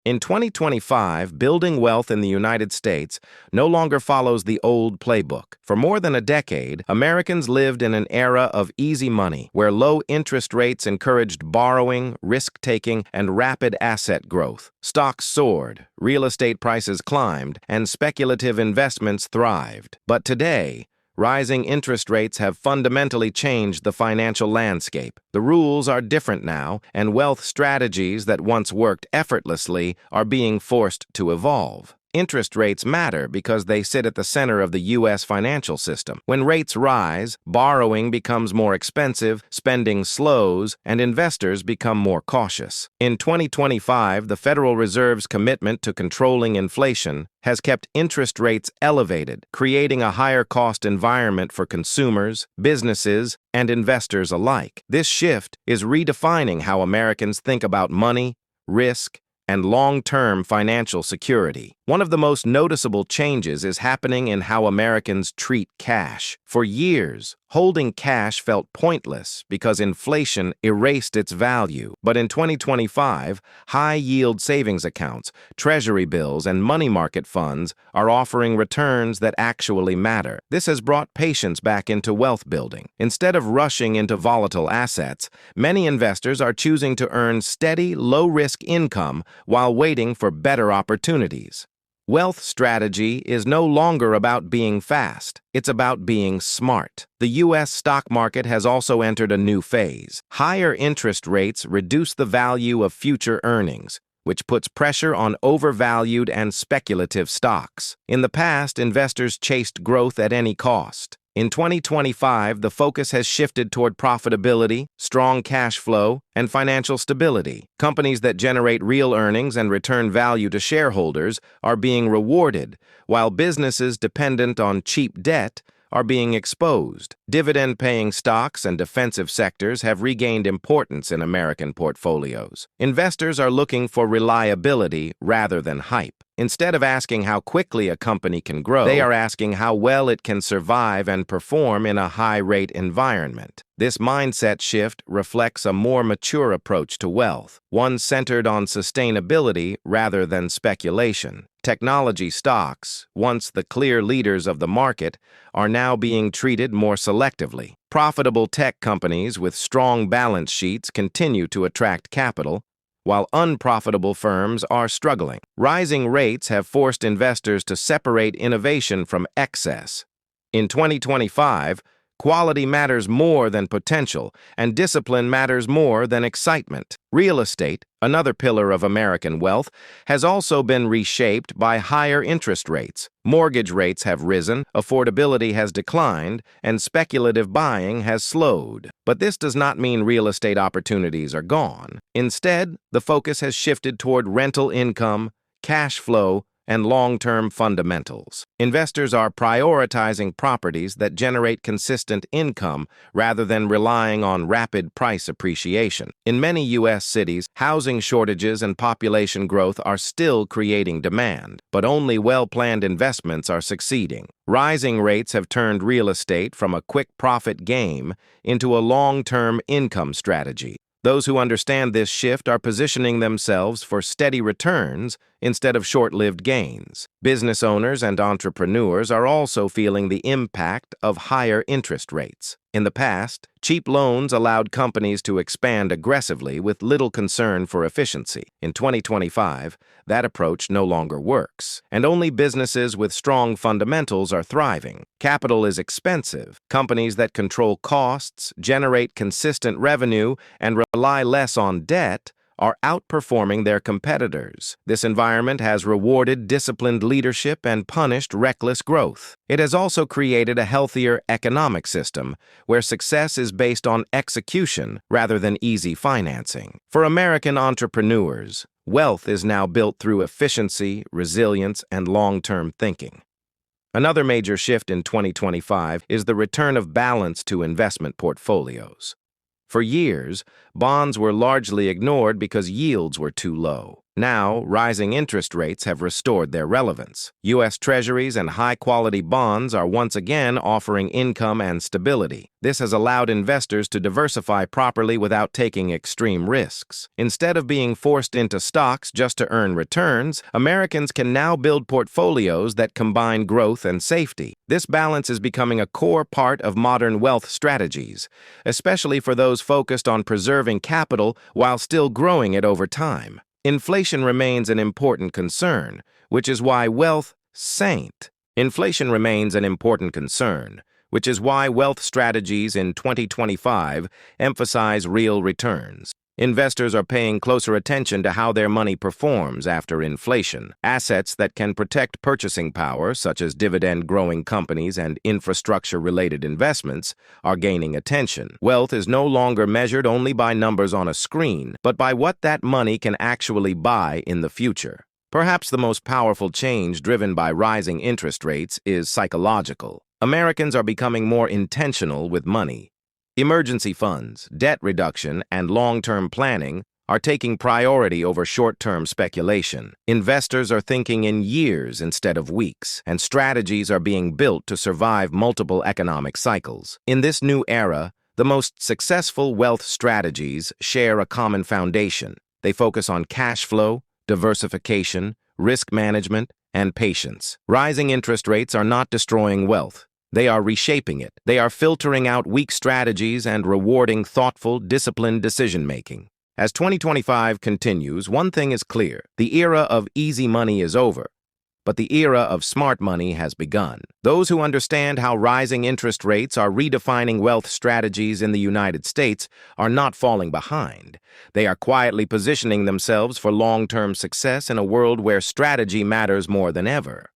In 2025, building wealth in the United States no longer follows the old playbook. For more than a decade, Americans lived in an era of easy money, where low interest rates encouraged borrowing, risk-taking, and rapid asset growth. Stocks soared, real estate prices climbed, and speculative investments thrived. But today, rising interest rates have fundamentally changed the financial landscape. The rules are different now, and wealth strategies that once worked effortlessly are being forced to evolve. Interest rates matter because they sit at the center of the U.S. financial system. When rates rise, borrowing becomes more expensive, spending slows, and investors become more cautious. In 2025, the Federal Reserve's commitment to controlling inflation has kept interest rates elevated, creating a higher-cost environment for consumers, businesses, and investors alike. This shift is redefining how Americans think about money, risk, and long-term financial security. One of the most noticeable changes is happening in how Americans treat cash. For years, holding cash felt pointless because inflation erased its value. But in 2025, high-yield savings accounts, treasury bills, and money market funds are offering returns that actually matter. This has brought patience back into wealth building. Instead of rushing into volatile assets, many investors are choosing to earn steady, low-risk income while waiting for better opportunities. Wealth strategy is no longer about being fast. It's about being smart. The U.S. stock market has also entered a new phase. Higher interest rates reduce the value of future earnings, which puts pressure on overvalued and speculative stocks. In the past, investors chased growth at any cost. In 2025, the focus has shifted toward profitability, strong cash flow, and financial stability. Companies that generate real earnings and return value to shareholders are being rewarded, while businesses dependent on cheap debt are being exposed. Dividend-paying stocks and defensive sectors have regained importance in American portfolios. Investors are looking for reliability rather than hype. Instead of asking how quickly a company can grow, they are asking how well it can survive and perform in a high-rate environment. This mindset shift reflects a more mature approach to wealth, one centered on sustainability rather than speculation. Technology stocks, once the clear leaders of the market, are now being treated more selectively. Profitable tech companies with strong balance sheets continue to attract capital, while unprofitable firms are struggling. Rising rates have forced investors to separate innovation from excess. In 2025, quality matters more than potential, and discipline matters more than excitement. Real estate, another pillar of American wealth, has also been reshaped by higher interest rates. Mortgage rates have risen, affordability has declined, and speculative buying has slowed. But this does not mean real estate opportunities are gone. Instead, the focus has shifted toward rental income, cash flow, and long-term fundamentals. Investors are prioritizing properties that generate consistent income rather than relying on rapid price appreciation. In many U.S. cities, housing shortages and population growth are still creating demand, but only well-planned investments are succeeding. Rising rates have turned real estate from a quick profit game into a long-term income strategy. Those who understand this shift are positioning themselves for steady returns instead of short-lived gains. Business owners and entrepreneurs are also feeling the impact of higher interest rates. In the past, cheap loans allowed companies to expand aggressively with little concern for efficiency. In 2025, that approach no longer works, and only businesses with strong fundamentals are thriving. Capital is expensive. Companies that control costs, generate consistent revenue, and rely less on debt are outperforming their competitors. This environment has rewarded disciplined leadership and punished reckless growth. It has also created a healthier economic system where success is based on execution rather than easy financing. For American entrepreneurs, wealth is now built through efficiency, resilience, and long-term thinking. Another major shift in 2025 is the return of balance to investment portfolios. For years, bonds were largely ignored because yields were too low. Now, rising interest rates have restored their relevance. U.S. Treasuries and high-quality bonds are once again offering income and stability. This has allowed investors to diversify properly without taking extreme risks. Instead of being forced into stocks just to earn returns, Americans can now build portfolios that combine growth and safety. This balance is becoming a core part of modern wealth strategies, especially for those focused on preserving capital while still growing it over time. Inflation remains an important concern, which is why Inflation remains an important concern, which is why wealth strategies in 2025 emphasize real returns. Investors are paying closer attention to how their money performs after inflation. Assets that can protect purchasing power, such as dividend-growing companies and infrastructure-related investments, are gaining attention. Wealth is no longer measured only by numbers on a screen, but by what that money can actually buy in the future. Perhaps the most powerful change driven by rising interest rates is psychological. Americans are becoming more intentional with money. Emergency funds, debt reduction, and long-term planning are taking priority over short-term speculation. Investors are thinking in years instead of weeks, and strategies are being built to survive multiple economic cycles. In this new era, the most successful wealth strategies share a common foundation. They focus on cash flow, diversification, risk management, and patience. Rising interest rates are not destroying wealth. They are reshaping it. They are filtering out weak strategies and rewarding thoughtful, disciplined decision-making. As 2025 continues, one thing is clear. The era of easy money is over, but the era of smart money has begun. Those who understand how rising interest rates are redefining wealth strategies in the United States are not falling behind. They are quietly positioning themselves for long-term success in a world where strategy matters more than ever.